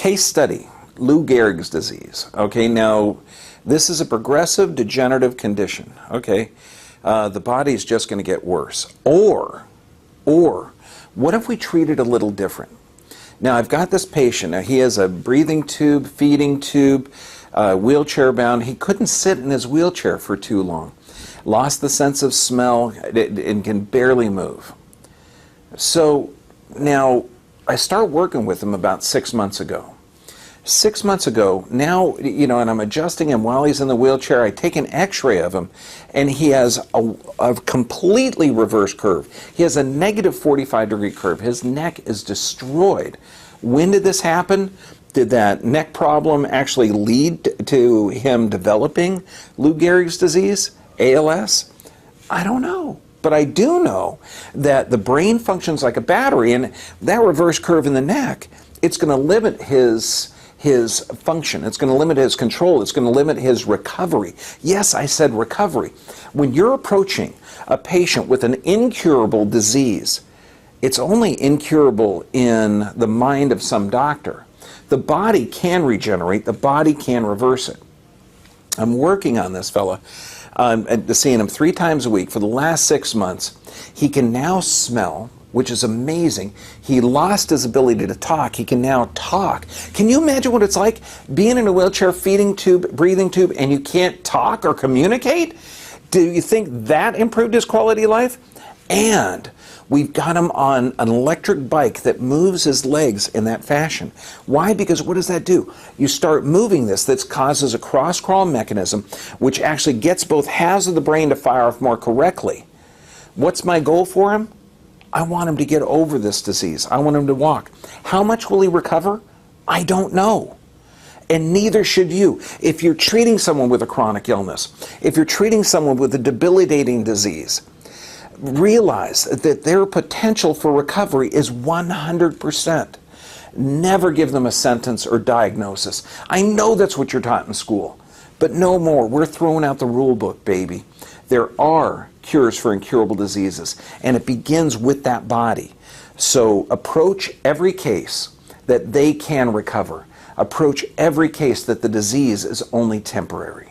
Case study, Lou Gehrig's disease. Okay, now this is a progressive degenerative condition. Okay, the body's just going to get worse. Or, what if we treat it a little different? Now I've got this patient. Now he has a breathing tube, feeding tube, wheelchair bound. He couldn't sit in his wheelchair for too long. Lost the sense of smell and can barely move. So now I start working with him about 6 months ago. 6 months ago, now, you know, and I'm adjusting him while he's in the wheelchair. I take an x-ray of him, and he has a completely reverse curve. He has a negative 45-degree curve. His neck is destroyed. When did this happen? Did that neck problem actually lead to him developing Lou Gehrig's disease, ALS? I don't know. But I do know that the brain functions like a battery, and that reverse curve in the neck, it's going to limit his function. It's going to limit his control. It's going to limit his recovery. Yes, I said recovery. When you're approaching a patient with an incurable disease, it's only incurable in the mind of some doctor. The body can regenerate. The body can reverse it. I'm working on this fella, seeing him 3 times a week for the last 6 months. He can now smell, which is amazing. He lost his ability to talk. He can now talk. Can you imagine what it's like being in a wheelchair, feeding tube, breathing tube, and you can't talk or communicate? Do you think that improved his quality of life? And we've got him on an electric bike that moves his legs in that fashion. Why? Because what does that do? You start moving this, that causes a cross-crawl mechanism, which actually gets both halves of the brain to fire off more correctly. What's my goal for him? I want him to get over this disease. I want him to walk. How much will he recover? I don't know. And neither should you. If you're treating someone with a chronic illness, if you're treating someone with a debilitating disease, realize that their potential for recovery is 100%. Never give them a sentence or diagnosis. I know that's what you're taught in school, but no more. We're throwing out the rule book, baby. There are cures for incurable diseases, and it begins with that body. So approach every case that they can recover. Approach every case that the disease is only temporary.